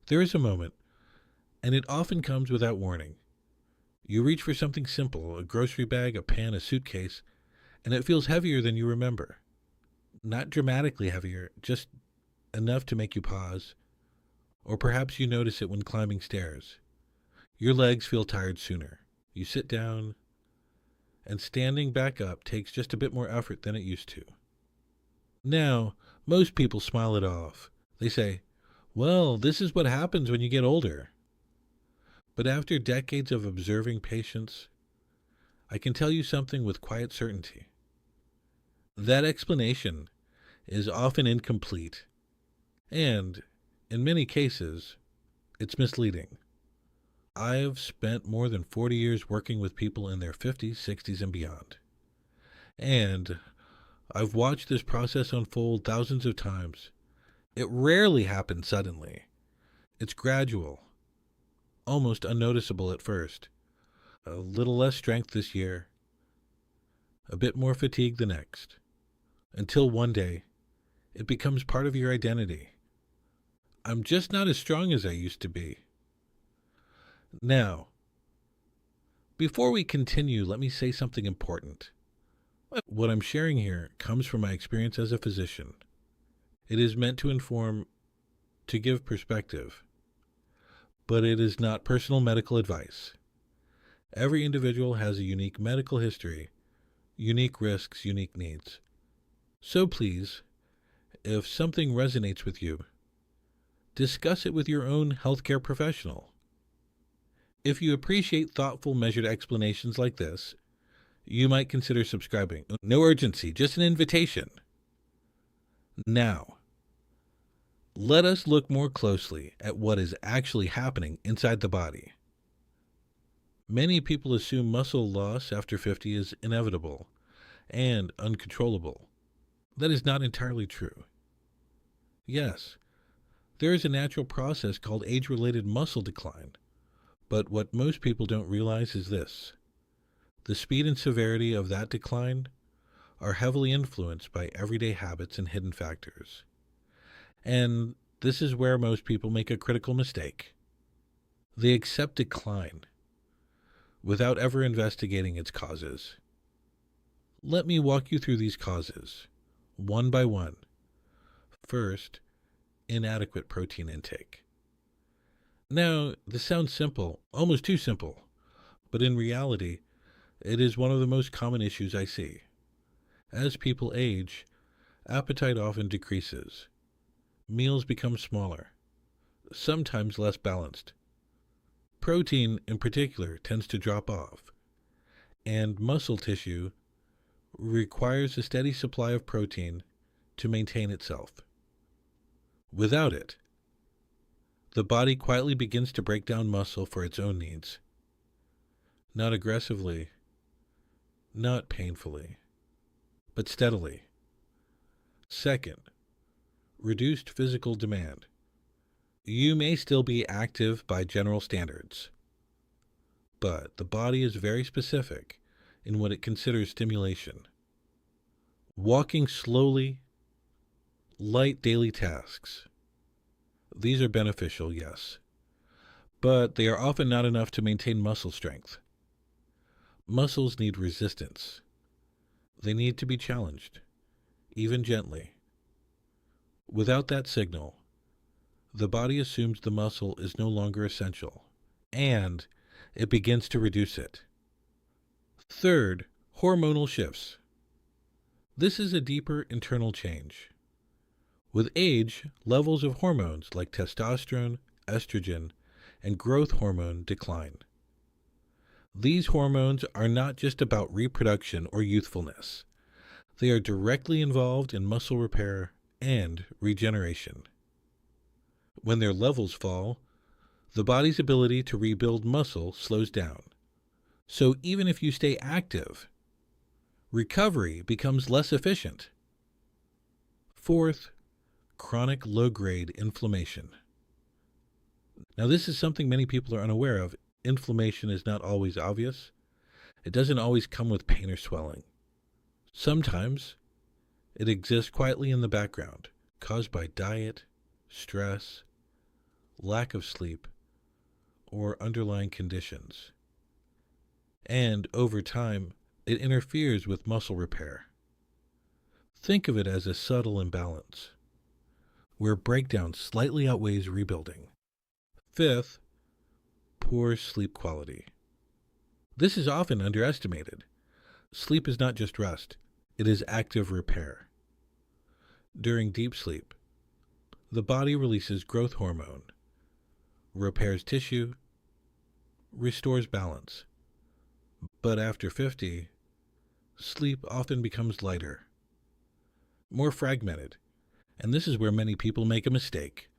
There is a moment, and it often comes without warning. You reach for something simple, a grocery bag, a pen, a suitcase, and it feels heavier than you remember. Not dramatically heavier, just enough to make you pause, or perhaps you notice it when climbing stairs. Your legs feel tired sooner. You sit down, and standing back up takes just a bit more effort than it used to. Now, most people smile it off. They say, well, this is what happens when you get older. But after decades of observing patients, I can tell you something with quiet certainty. That explanation is often incomplete, and, in many cases, it's misleading. I've spent more than 40 years working with people in their 50s, 60s, and beyond. And I've watched this process unfold thousands of times. It rarely happens suddenly. It's gradual, almost unnoticeable at first. A little less strength this year, a bit more fatigue the next, until one day it becomes part of your identity. I'm just not as strong as I used to be. Now, before we continue, let me say something important. What I'm sharing here comes from my experience as a physician. It is meant to inform, to give perspective, but it is not personal medical advice. Every individual has a unique medical history, unique risks, unique needs. So please, if something resonates with you, discuss it with your own healthcare professional. If you appreciate thoughtful, measured explanations like this, you might consider subscribing. No urgency, just an invitation. Now, let us look more closely at what is actually happening inside the body. Many people assume muscle loss after 50 is inevitable and uncontrollable. That is not entirely true. Yes, there is a natural process called age-related muscle decline, but what most people don't realize is this. The speed and severity of that decline are heavily influenced by everyday habits and hidden factors. And this is where most people make a critical mistake. They accept decline without ever investigating its causes. Let me walk you through these causes, one by one. First, inadequate protein intake. Now, this sounds simple, almost too simple, but in reality, it is one of the most common issues I see. As people age, appetite often decreases. Meals become smaller, sometimes less balanced. Protein, in particular, tends to drop off, and muscle tissue requires a steady supply of protein to maintain itself. Without it, the body quietly begins to break down muscle for its own needs. Not aggressively, not painfully, but steadily. Second, reduced physical demand. You may still be active by general standards, but the body is very specific in what it considers stimulation. Walking slowly, light daily tasks. These are beneficial, yes, but they are often not enough to maintain muscle strength. Muscles need resistance. They need to be challenged, even gently. Without that signal, the body assumes the muscle is no longer essential, and it begins to reduce it. Third, hormonal shifts. This is a deeper internal change. With age, levels of hormones like testosterone, estrogen, and growth hormone decline. These hormones are not just about reproduction or youthfulness. They are directly involved in muscle repair and regeneration. When their levels fall, the body's ability to rebuild muscle slows down. So even if you stay active, recovery becomes less efficient. Fourth, chronic low-grade inflammation. Now, this is something many people are unaware of. Inflammation is not always obvious. It doesn't always come with pain or swelling. Sometimes it exists quietly in the background, caused by diet, stress, lack of sleep, or underlying conditions. And over time, it interferes with muscle repair. Think of it as a subtle imbalance, where breakdown slightly outweighs rebuilding. Fifth, poor sleep quality. This is often underestimated. Sleep is not just rest, it is active repair. During deep sleep, the body releases growth hormone, repairs tissue, restores balance. But after 50, sleep often becomes lighter, more fragmented, and this is where many people make a mistake.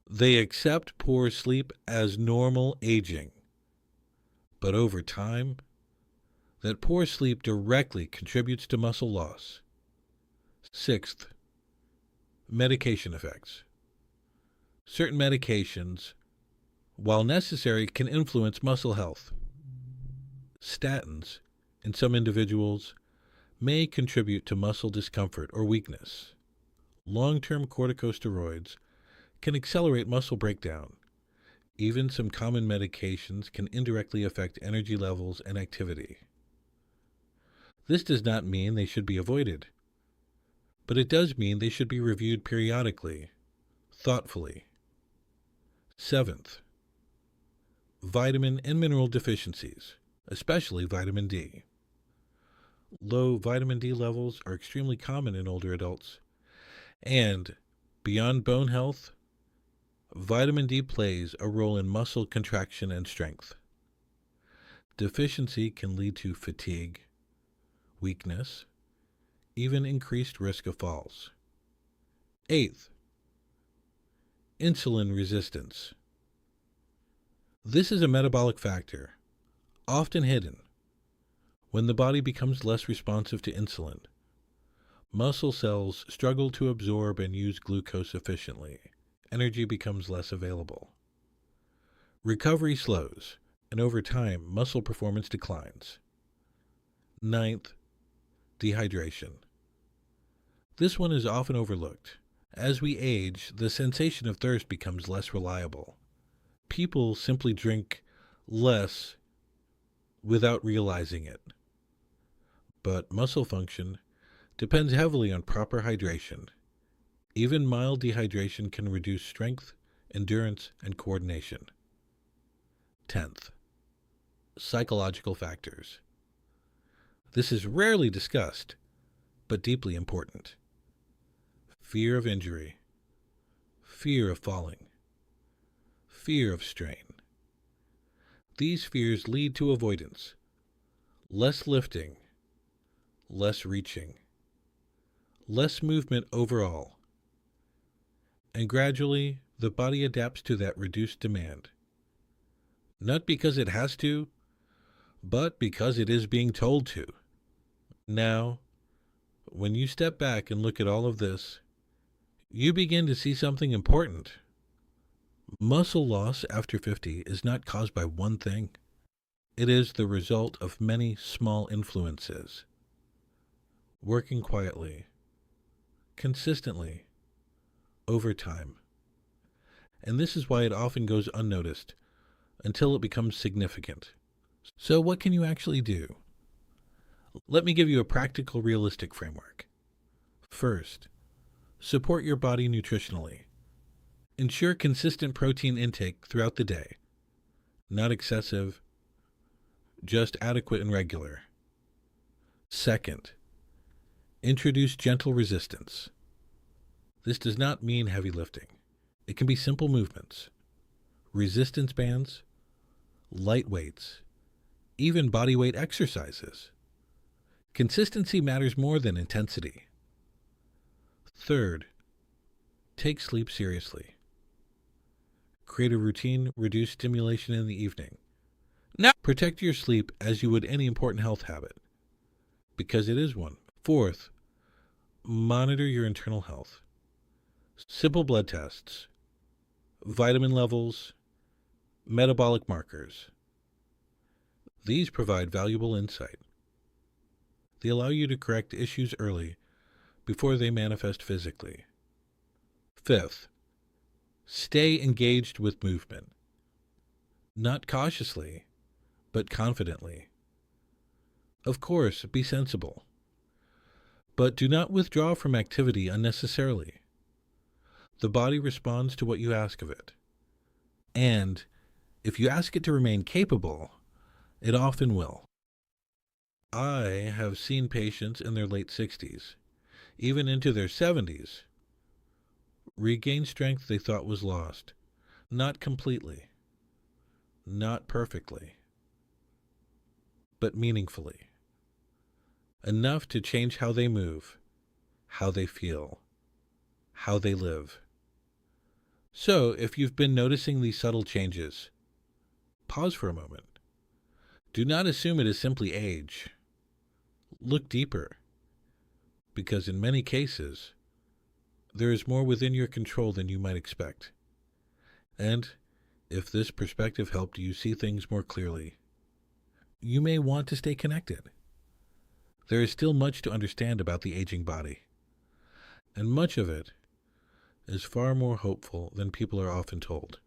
They accept poor sleep as normal aging, but over time, that poor sleep directly contributes to muscle loss. Sixth, medication effects. Certain medications, while necessary, can influence muscle health. Statins, in some individuals, may contribute to muscle discomfort or weakness. Long-term corticosteroids can accelerate muscle breakdown. Even some common medications can indirectly affect energy levels and activity. This does not mean they should be avoided, but it does mean they should be reviewed periodically, thoughtfully. Seventh, vitamin and mineral deficiencies, especially vitamin D. Low vitamin D levels are extremely common in older adults, and beyond bone health, vitamin D plays a role in muscle contraction and strength. Deficiency can lead to fatigue, weakness, even increased risk of falls. Eighth, insulin resistance. This is a metabolic factor, often hidden. When the body becomes less responsive to insulin, muscle cells struggle to absorb and use glucose efficiently. Energy becomes less available. Recovery slows, and over time, muscle performance declines. Ninth, dehydration. This one is often overlooked. As we age, the sensation of thirst becomes less reliable. People simply drink less without realizing it. But muscle function depends heavily on proper hydration. Even mild dehydration can reduce strength, endurance, and coordination. 10th, psychological factors. This is rarely discussed, but deeply important. Fear of injury, fear of falling, fear of strain. These fears lead to avoidance, less lifting, less reaching, less movement overall, and gradually the body adapts to that reduced demand. Not because it has to, but because it is being told to. Now, when you step back and look at all of this, you begin to see something important. Muscle loss after 50 is not caused by one thing. It is the result of many small influences, working quietly, consistently, over time. And this is why it often goes unnoticed until it becomes significant. So what can you actually do? Let me give you a practical, realistic framework. First, support your body nutritionally. Ensure consistent protein intake throughout the day. Not excessive, just adequate and regular. Second, introduce gentle resistance. This does not mean heavy lifting. It can be simple movements, resistance bands, light weights, even body weight exercises. Consistency matters more than intensity. Third, take sleep seriously. Create a routine, reduce stimulation in the evening. Now, protect your sleep as you would any important health habit, because it is one. Fourth, monitor your internal health. Simple blood tests, vitamin levels, metabolic markers. These provide valuable insight. They allow you to correct issues early before they manifest physically. Fifth, Stay engaged with movement, not cautiously, but confidently. Of course, be sensible, but do not withdraw from activity unnecessarily. The body responds to what you ask of it. And if you ask it to remain capable, it often will. I have seen patients in their late 60s, even into their 70s, regain strength they thought was lost. Not completely, not perfectly, but meaningfully. Enough to change how they move, how they feel, how they live. So, if you've been noticing these subtle changes, pause for a moment. Do not assume it is simply age. Look deeper, because in many cases, there is more within your control than you might expect. And if this perspective helped you see things more clearly, you may want to stay connected. There is still much to understand about the aging body, and much of it is far more hopeful than people are often told.